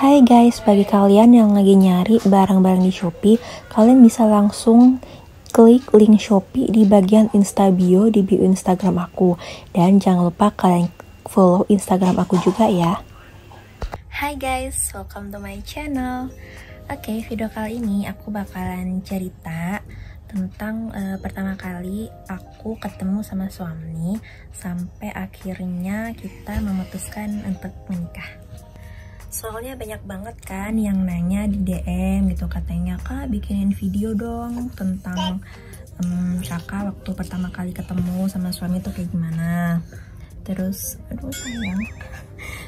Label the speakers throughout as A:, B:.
A: Hai guys, bagi kalian yang lagi nyari barang-barang di Shopee, kalian bisa langsung klik link Shopee di bagian Instabio di bio Instagram aku. Dan jangan lupa kalian follow Instagram aku juga ya. Hai guys, welcome to my channel. Oke, video kali ini aku bakalan cerita tentang pertama kali aku ketemu sama suami sampai akhirnya kita memutuskan untuk menikah. Soalnya banyak banget kan yang nanya di DM gitu, katanya kak bikinin video dong tentang kakak waktu pertama kali ketemu sama suami tuh kayak gimana. Terus aduh sayang,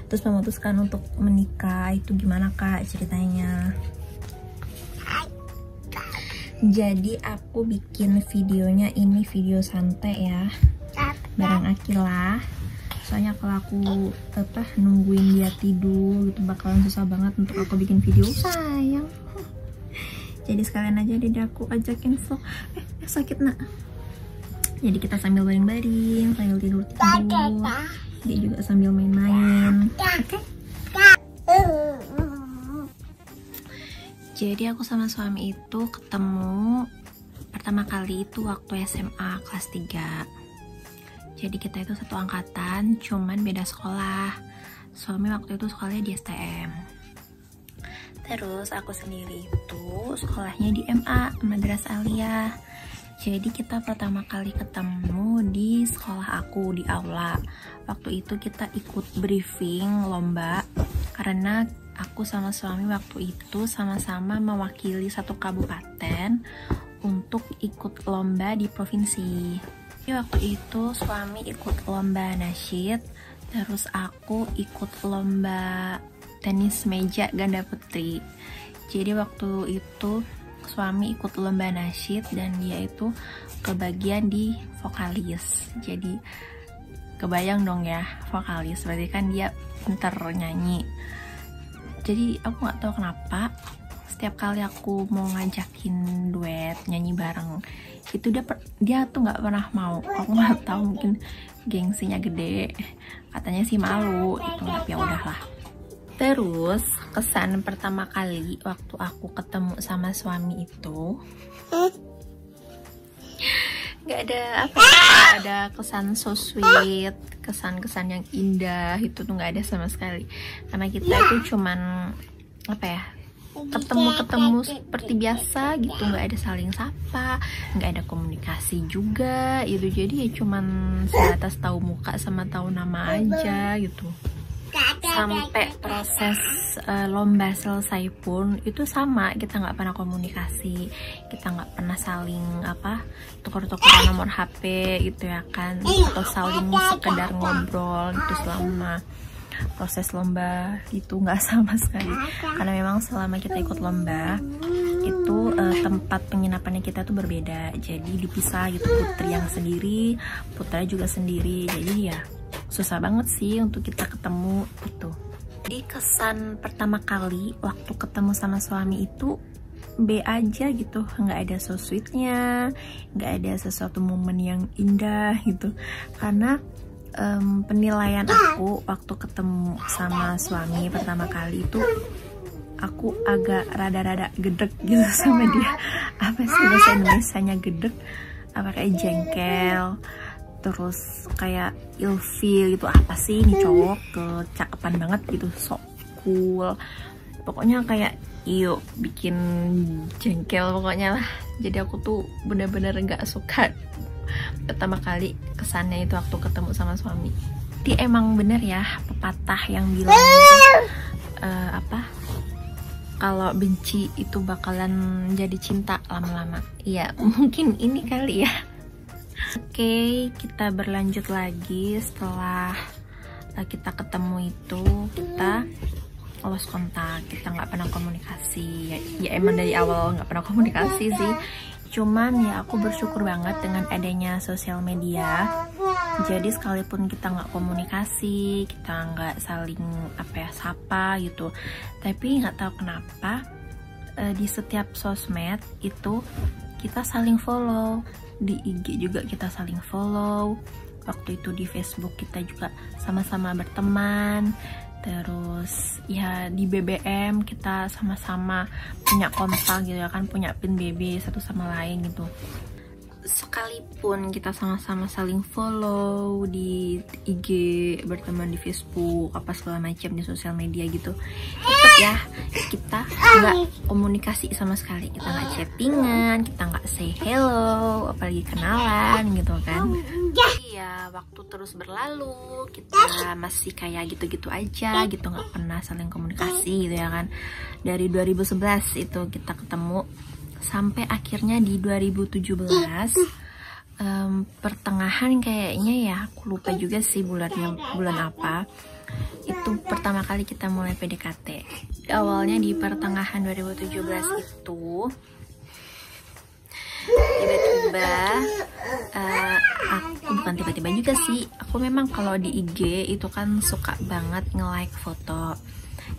A: terus memutuskan untuk menikah itu gimana kak ceritanya. Jadi aku bikin videonya ini video santai ya, bareng Akila. Soalnya kalau aku nungguin dia tidur itu bakalan susah banget untuk aku bikin video sayang. Jadi sekalian aja deh aku ajakin vlog. Sakit nak. Jadi kita sambil baring-baring, sambil tidur. Dia juga sambil main-main. Oke? Jadi aku sama suami itu ketemu pertama kali itu waktu SMA kelas 3. Jadi kita itu satu angkatan, cuman beda sekolah. Suami waktu itu sekolahnya di STM. Terus aku sendiri itu sekolahnya di MA, Madrasah Aliyah. Jadi kita pertama kali ketemu di sekolah aku, di aula. Waktu itu kita ikut briefing lomba, karena aku sama suami waktu itu sama-sama mewakili satu kabupaten untuk ikut lomba di provinsi. Waktu itu suami ikut lomba nasyid, terus aku ikut lomba tenis meja ganda putri. Jadi waktu itu suami ikut lomba nasyid dan dia itu kebagian di vokalis. Jadi kebayang dong ya, vokalis berarti kan dia pintar nyanyi. Jadi aku nggak tahu kenapa setiap kali aku mau ngajakin duet nyanyi bareng itu dia tuh nggak pernah mau. Aku nggak tahu, mungkin gengsinya gede, katanya sih malu itu, tapi ya udahlah. Terus kesan pertama kali waktu aku ketemu sama suami itu nggak ada kesan so sweet, kesan-kesan yang indah itu tuh nggak ada sama sekali, karena kita itu cuman ketemu seperti biasa gitu, nggak ada saling sapa, nggak ada komunikasi juga gitu. Jadi ya cuman sebatas tahu muka sama tahu nama aja gitu. Sampai proses lomba selesai pun itu sama, kita nggak pernah komunikasi, kita nggak pernah saling tukar-tukaran nomor HP gitu ya kan, atau saling sekedar ngobrol gitu selama proses lomba itu, nggak sama sekali. Karena memang selama kita ikut lomba itu tempat penginapannya kita tuh berbeda, jadi dipisah gitu, putri yang sendiri, putra juga sendiri. Jadi ya susah banget sih untuk kita ketemu itu. Jadi kesan pertama kali waktu ketemu sama suami itu B aja gitu, nggak ada so sweetnya, nggak ada sesuatu momen yang indah gitu. Karena penilaian aku waktu ketemu sama suami pertama kali itu aku agak rada-rada gedek gitu sama dia. Apa sih bahasa Indonesianya gedek? Apa kayak jengkel, terus kayak ilfeel gitu. Apa sih ini cowok kecakapan banget gitu, sok cool, pokoknya kayak yuk bikin jengkel pokoknya lah. Jadi aku tuh bener-bener nggak suka pertama kali kesannya itu waktu ketemu sama suami. Jadi emang bener ya pepatah yang bilang kalau benci itu bakalan jadi cinta lama-lama. Iya mungkin ini kali ya. Oke, kita berlanjut lagi. Setelah kita ketemu itu kita lost kontak, kita nggak pernah komunikasi. Ya emang dari awal nggak pernah komunikasi sih. Cuman ya aku bersyukur banget dengan adanya sosial media. Jadi sekalipun kita nggak komunikasi, kita nggak saling sapa gitu, tapi nggak tahu kenapa di setiap sosmed itu kita saling follow. Di IG juga kita saling follow. Waktu itu di Facebook kita juga sama-sama berteman. Terus ya di BBM kita sama-sama punya kontak gitu ya kan, punya pin BB satu sama lain gitu. Sekalipun kita sama-sama saling follow di IG, berteman di Facebook, apa segala macam di sosial media gitu, tetap ya kita nggak komunikasi sama sekali. Kita nggak chattingan, kita nggak say hello, apalagi kenalan gitu kan. Iya, waktu terus berlalu, kita masih kayak gitu-gitu aja gitu, nggak pernah saling komunikasi gitu ya kan. Dari 2011 itu kita ketemu sampai akhirnya di 2017 pertengahan kayaknya ya, aku lupa juga sih bulannya bulan apa. Itu pertama kali kita mulai PDKT. Awalnya di pertengahan 2017 itu tiba-tiba aku bukan tiba-tiba juga sih, aku memang kalau di IG itu kan suka banget nge-like foto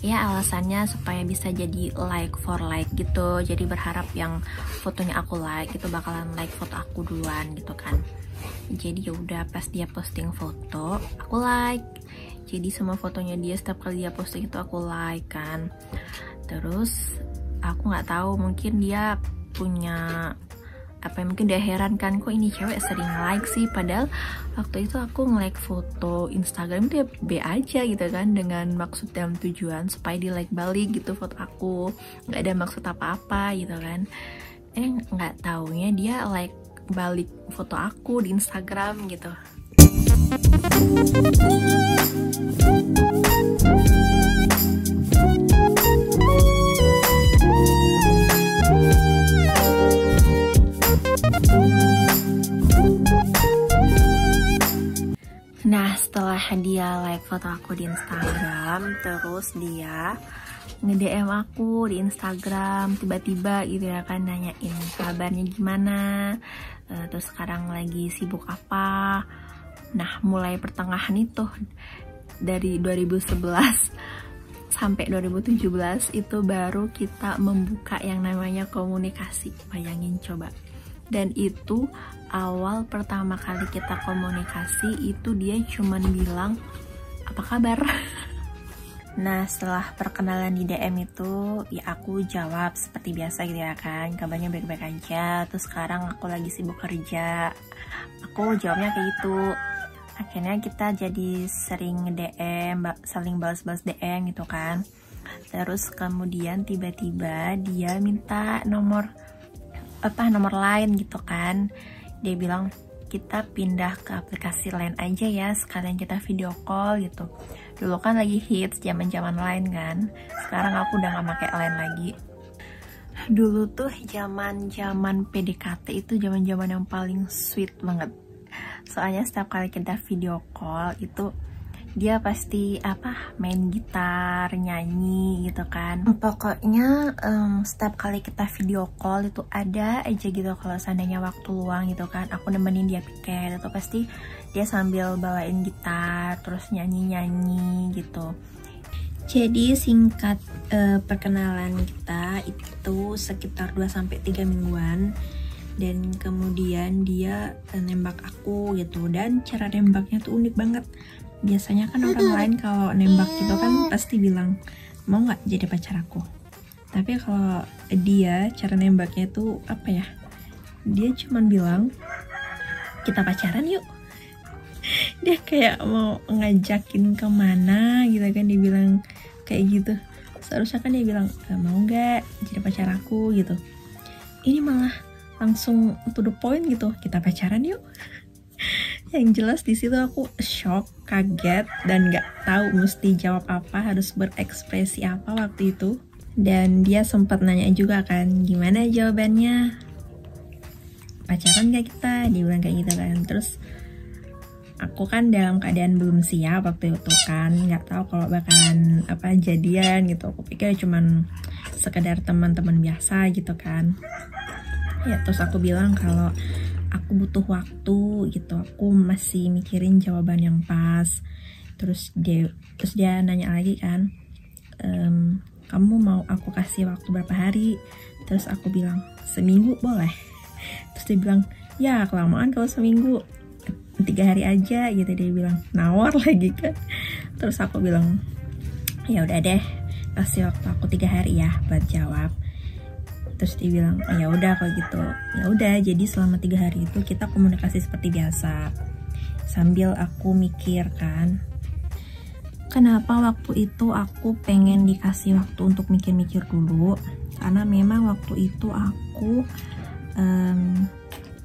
A: ya, alasannya supaya bisa jadi like for like gitu. Jadi berharap yang fotonya aku like itu bakalan like foto aku duluan gitu kan. Jadi ya udah, pas dia posting foto aku like, jadi semua fotonya dia setiap kali dia posting itu aku like kan. Terus aku nggak tahu, mungkin dia punya apa ya, mungkin dia heran kan, kok ini cewek sering like sih, padahal waktu itu aku nge-like foto Instagram itu ya B aja gitu kan, dengan maksud dan tujuan supaya di like balik gitu foto aku, nggak ada maksud apa-apa gitu kan. Nggak taunya dia like balik foto aku di Instagram gitu. Nah, setelah dia like foto aku di Instagram, terus dia nge-DM aku di Instagram tiba-tiba gitu ya kan, nanyain kabarnya gimana, terus sekarang lagi sibuk apa. Nah, mulai pertengahan itu dari 2011 sampai 2017 itu baru kita membuka yang namanya komunikasi. Bayangin coba. Dan itu awal pertama kali kita komunikasi itu dia cuman bilang apa kabar. Nah, setelah perkenalan di DM itu ya aku jawab seperti biasa gitu ya kan, kabarnya baik-baik aja. Terus sekarang aku lagi sibuk kerja, aku jawabnya kayak gitu. Akhirnya kita jadi sering DM, saling balas-balas DM gitu kan. Terus kemudian tiba-tiba dia minta nomor lain gitu kan. Dia bilang kita pindah ke aplikasi lain aja ya, sekalian kita video call gitu. Dulu kan lagi hits zaman-zaman lain kan, sekarang aku udah gak pakai lain lagi. Dulu tuh zaman-zaman PDKT itu zaman-zaman yang paling sweet banget. Soalnya setiap kali kita video call itu dia pasti main gitar, nyanyi gitu kan. Pokoknya setiap kali kita video call itu ada aja gitu, kalau seandainya waktu luang gitu kan, aku nemenin dia piket, itu pasti dia sambil bawain gitar terus nyanyi-nyanyi gitu. Jadi singkat perkenalan kita itu sekitar 2-3 mingguan. Dan kemudian dia nembak aku gitu, dan cara nembaknya tuh unik banget. Biasanya kan orang lain kalau nembak gitu kan pasti bilang mau nggak jadi pacar aku. Tapi kalau dia cara nembaknya tuh dia cuman bilang kita pacaran yuk. Dia kayak mau ngajakin kemana gitu kan, dia bilang kayak gitu. Seharusnya kan dia bilang mau nggak jadi pacar aku gitu. Ini malah langsung to the point gitu, kita pacaran yuk. Yang jelas di situ aku shock, kaget, dan nggak tahu mesti jawab apa, harus berekspresi apa waktu itu. Dan dia sempat nanya juga kan, gimana jawabannya, pacaran gak kita? Dia bilang kayak gitu kan. Terus aku kan dalam keadaan belum siap waktu itu kan, nggak tahu kalau bakalan jadian gitu. Aku pikir cuman sekedar teman-teman biasa gitu kan. Ya terus aku bilang kalau aku butuh waktu gitu, aku masih mikirin jawaban yang pas. Terus dia nanya lagi kan, kamu mau aku kasih waktu berapa hari? Terus aku bilang seminggu boleh. Terus dia bilang ya kelamaan kalau seminggu, 3 hari aja gitu. Dia bilang nawar lagi kan. Terus aku bilang ya udah deh, kasih waktu aku 3 hari ya buat jawab. Terus dia bilang, ya udah kalau gitu. Ya udah, jadi selama 3 hari itu kita komunikasi seperti biasa. Sambil aku mikir kan, kenapa waktu itu aku pengen dikasih waktu untuk mikir-mikir dulu. Karena memang waktu itu aku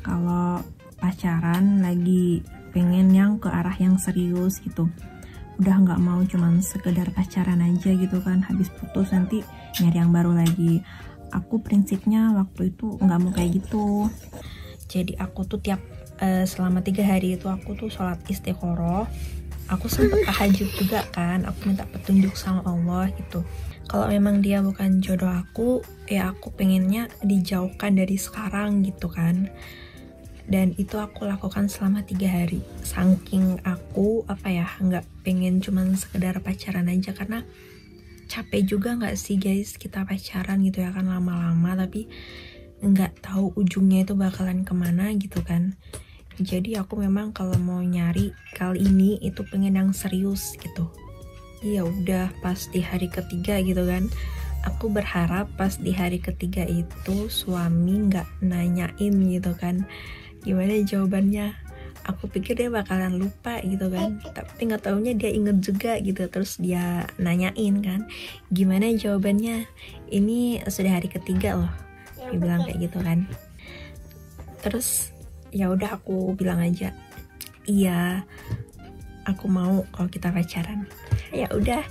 A: kalau pacaran lagi pengen yang ke arah yang serius gitu. Udah nggak mau cuman sekedar pacaran aja gitu kan, habis putus nanti nyari yang baru lagi. Aku prinsipnya waktu itu nggak mau kayak gitu. Jadi aku tuh tiap selama 3 hari itu aku tuh sholat istiqoroh. Aku sempet tahajud juga kan, aku minta petunjuk sama Allah gitu. Kalau memang dia bukan jodoh aku, ya aku pengennya dijauhkan dari sekarang gitu kan. Dan itu aku lakukan selama 3 hari. Saking aku nggak pengen cuman sekedar pacaran aja, karena capek juga nggak sih guys kita pacaran gitu ya kan lama-lama, tapi nggak tahu ujungnya itu bakalan kemana gitu kan. Jadi aku memang kalau mau nyari kali ini itu pengen yang serius gitu. Ya udah, pas di hari ketiga gitu kan, aku berharap pas di hari ketiga itu suami nggak nanyain gitu kan gimana jawabannya. Aku pikir dia bakalan lupa gitu kan, tapi nggak taunya dia inget juga gitu. Terus dia nanyain kan, gimana jawabannya, ini sudah hari ketiga loh, dia bilang kayak gitu kan. Terus ya udah aku bilang aja, iya aku mau kalau kita pacaran. Ya udah,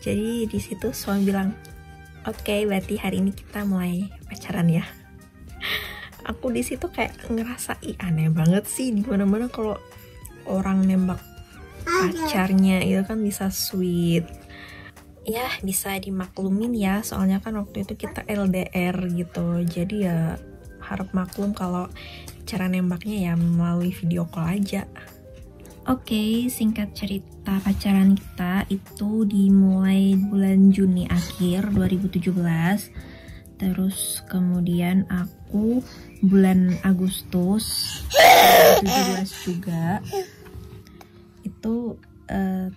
A: jadi di situ suami bilang, oke, berarti hari ini kita mulai pacaran ya. Aku di situ kayak ngerasa aneh banget sih, di mana-mana kalau orang nembak pacarnya itu kan bisa sweet. Ya bisa dimaklumin ya, soalnya kan waktu itu kita LDR gitu. Jadi ya harap maklum kalau cara nembaknya ya melalui video call aja. Oke, singkat cerita pacaran kita itu dimulai bulan Juni akhir 2017. Terus kemudian aku bulan Agustus 2017 juga itu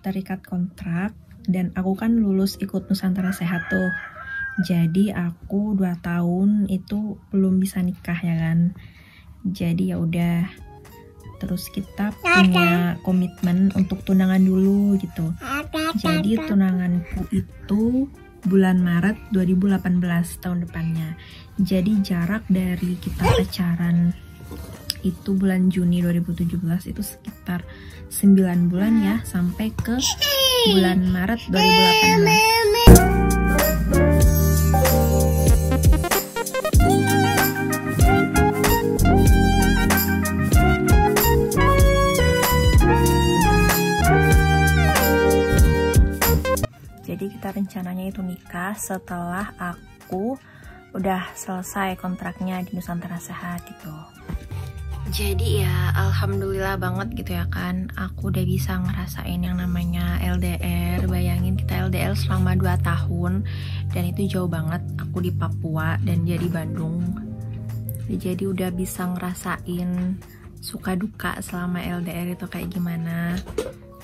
A: terikat kontrak. Dan aku kan lulus ikut Nusantara Sehat tuh. Jadi aku 2 tahun itu belum bisa nikah ya kan. Jadi ya udah, terus kita punya komitmen untuk tunangan dulu gitu. Jadi tunanganku itu bulan Maret 2018 tahun depannya. Jadi jarak dari kita pacaran itu bulan Juni 2017 itu sekitar 9 bulan ya, sampai ke bulan Maret 2018. Jadi kita rencananya itu nikah setelah aku udah selesai kontraknya di Nusantara Sehat gitu. Jadi ya alhamdulillah banget gitu ya kan, aku udah bisa ngerasain yang namanya LDR. Bayangin kita LDR selama 2 tahun, dan itu jauh banget. Aku di Papua dan dia di Bandung. Jadi udah bisa ngerasain suka duka selama LDR itu kayak gimana.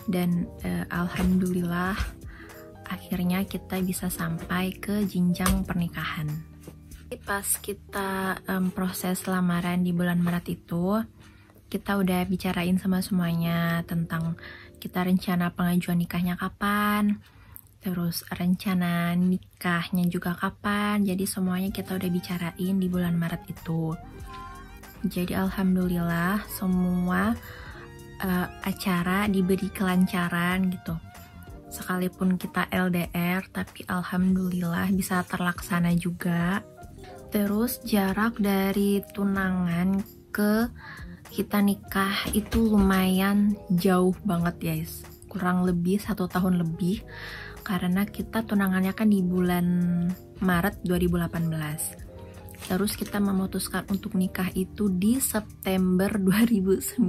A: Dan alhamdulillah akhirnya kita bisa sampai ke jenjang pernikahan. Pas kita proses lamaran di bulan Maret itu, kita udah bicarain sama semuanya tentang kita rencana pengajuan nikahnya kapan, terus rencana nikahnya juga kapan. Jadi semuanya kita udah bicarain di bulan Maret itu. Jadi alhamdulillah semua acara diberi kelancaran gitu. Sekalipun kita LDR, tapi alhamdulillah bisa terlaksana juga. Terus jarak dari tunangan ke kita nikah itu lumayan jauh banget guys. Kurang lebih 1 tahun lebih, karena kita tunangannya kan di bulan Maret 2018. Terus kita memutuskan untuk nikah itu di September 2019.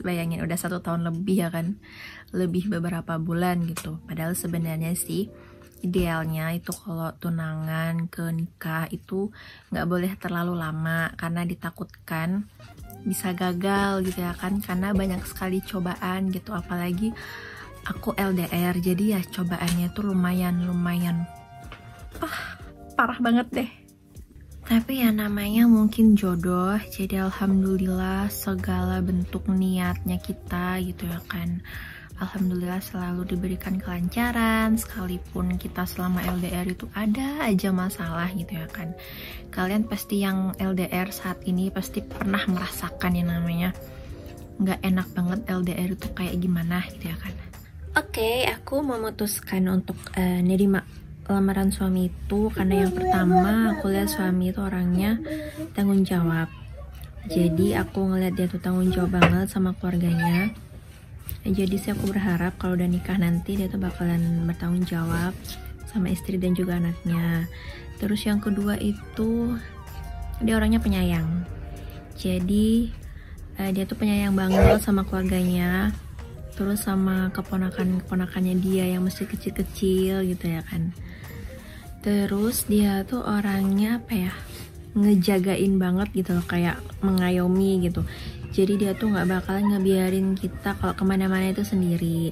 A: Bayangin udah 1 tahun lebih ya kan, lebih beberapa bulan gitu. Padahal sebenarnya sih idealnya itu kalau tunangan ke nikah itu nggak boleh terlalu lama, karena ditakutkan bisa gagal gitu ya kan, karena banyak sekali cobaan gitu. Apalagi aku LDR, jadi ya cobaannya tuh lumayan parah banget deh. Tapi ya namanya mungkin jodoh, jadi alhamdulillah segala bentuk niatnya kita gitu ya kan, alhamdulillah selalu diberikan kelancaran, sekalipun kita selama LDR itu ada aja masalah gitu ya kan. Kalian pasti yang LDR saat ini pasti pernah merasakan yang namanya nggak enak banget LDR itu kayak gimana gitu ya kan. Oke, aku memutuskan untuk nerima lamaran suami itu karena yang pertama aku lihat suami itu orangnya tanggung jawab. Jadi aku ngeliat dia tuh tanggung jawab banget sama keluarganya. Jadi sih aku berharap kalau udah nikah nanti dia tuh bakalan bertanggung jawab sama istri dan juga anaknya. Terus yang kedua itu dia orangnya penyayang. Jadi dia tuh penyayang banget sama keluarganya. Terus sama keponakannya dia yang masih kecil-kecil gitu ya kan. Terus dia tuh orangnya apa ya, ngejagain banget gitu loh, kayak mengayomi gitu. Jadi dia tuh nggak bakalan ngebiarin kita kalau kemana-mana itu sendiri,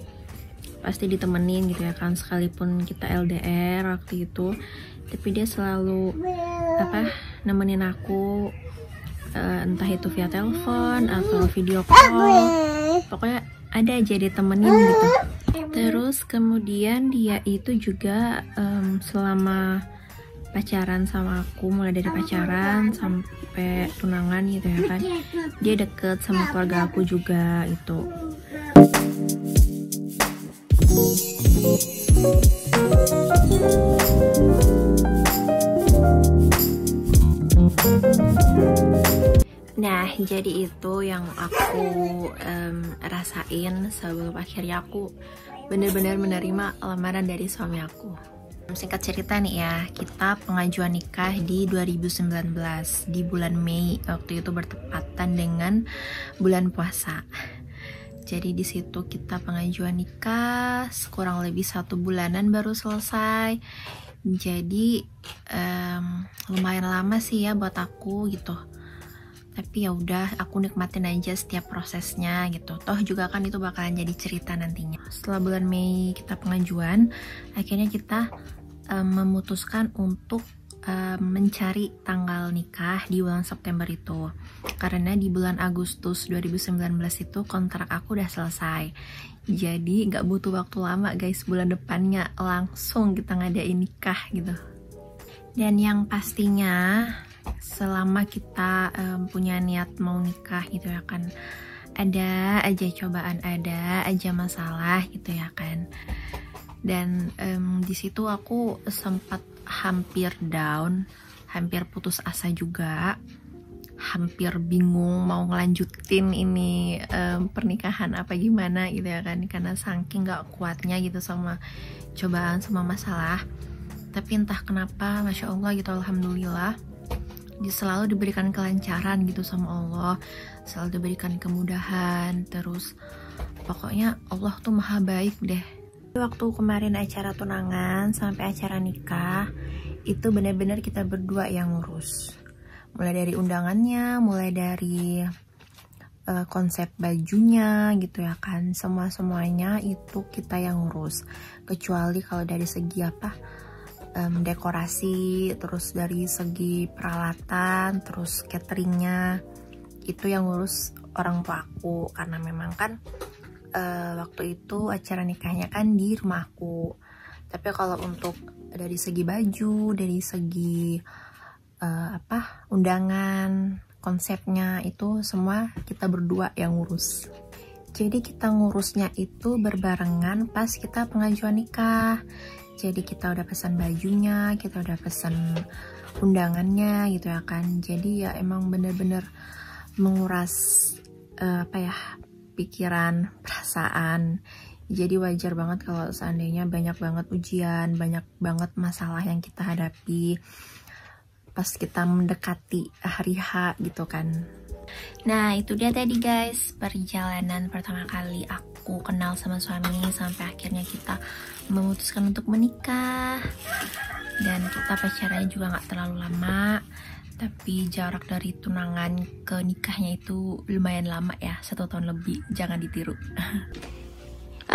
A: pasti ditemenin gitu ya kan. Sekalipun kita LDR waktu itu, tapi dia selalu nemenin aku, entah itu via telepon atau video call, pokoknya ada aja dia temenin gitu. Terus kemudian dia itu juga selama pacaran sama aku, mulai dari pacaran sampai tunangan gitu ya kan, dia deket sama keluarga aku juga itu. Nah, jadi itu yang aku rasain sebelum akhirnya aku benar-benar menerima lamaran dari suami aku. Singkat cerita nih ya, kita pengajuan nikah di 2019 di bulan Mei, waktu itu bertepatan dengan bulan puasa. Jadi di situ kita pengajuan nikah, kurang lebih 1 bulanan baru selesai. Jadi lumayan lama sih ya buat aku gitu. Tapi ya udah, aku nikmatin aja setiap prosesnya gitu. Toh juga kan itu bakalan jadi cerita nantinya. Setelah bulan Mei kita pengajuan, akhirnya kita memutuskan untuk mencari tanggal nikah di bulan September itu. Karena di bulan Agustus 2019 itu kontrak aku udah selesai. Jadi nggak butuh waktu lama guys, bulan depannya langsung kita ngadain nikah gitu. Dan yang pastinya selama kita punya niat mau nikah gitu ya kan, ada aja cobaan, ada aja masalah gitu ya kan. Dan di situ aku sempat hampir down, hampir putus asa juga, hampir bingung mau ngelanjutin ini pernikahan apa gimana gitu ya kan, karena saking gak kuatnya gitu sama cobaan, sama masalah. Tapi entah kenapa, Masya Allah gitu, alhamdulillah selalu diberikan kelancaran gitu sama Allah, selalu diberikan kemudahan. Terus pokoknya Allah tuh maha baik deh. Waktu kemarin acara tunangan sampai acara nikah itu benar-benar kita berdua yang ngurus, mulai dari undangannya, mulai dari konsep bajunya gitu ya kan, semuanya itu kita yang ngurus. Kecuali kalau dari segi dekorasi, terus dari segi peralatan, terus cateringnya itu yang ngurus orang tua aku, karena memang kan waktu itu acara nikahnya kan di rumah aku. Tapi kalau untuk dari segi baju, dari segi undangan, konsepnya itu semua kita berdua yang ngurus. Jadi kita ngurusnya itu berbarengan pas kita pengajuan nikah. Jadi kita udah pesan bajunya, kita udah pesan undangannya gitu ya kan. Jadi ya emang bener-bener menguras pikiran, perasaan. Jadi wajar banget kalau seandainya banyak banget ujian, banyak banget masalah yang kita hadapi pas kita mendekati hari H gitu kan. Nah itu dia tadi guys, perjalanan pertama kali aku kenal sama suami sampai akhirnya kita memutuskan untuk menikah. Dan kita pacarannya juga gak terlalu lama, tapi jarak dari tunangan ke nikahnya itu lumayan lama ya, 1 tahun lebih, jangan ditiru.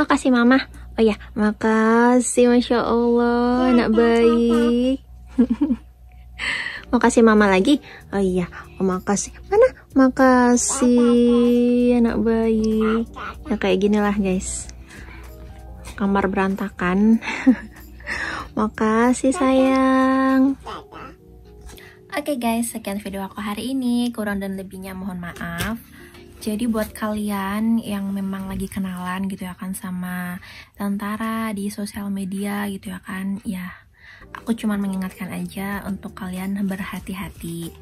A: Oh, kasih mama. Oh ya, makasih, Masya Allah, anak baik. Mau kasih mama lagi? Oh iya, oh, makasih. Mana? Makasih, anak baik. Ya kayak gini lah guys. Kamar berantakan. Makasih sayang. Oke guys, sekian video aku hari ini. Kurang dan lebihnya mohon maaf. Jadi buat kalian yang memang lagi kenalan gitu ya kan sama tentara di sosial media gitu ya kan, ya aku cuma mengingatkan aja untuk kalian berhati-hati.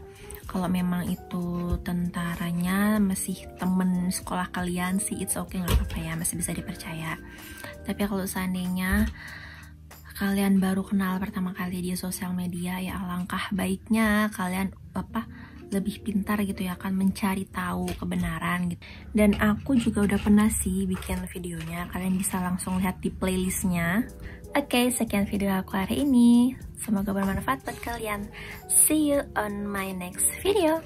A: Kalau memang itu tentaranya masih temen sekolah kalian sih, it's okay, nggak apa-apa ya, masih bisa dipercaya. Tapi kalau seandainya kalian baru kenal pertama kali di sosial media, ya alangkah baiknya kalian lebih pintar gitu ya kan, mencari tahu kebenaran gitu. Dan aku juga udah pernah sih bikin videonya, kalian bisa langsung lihat di playlistnya. Oke, sekian video aku hari ini. Semoga bermanfaat buat kalian. See you on my next video.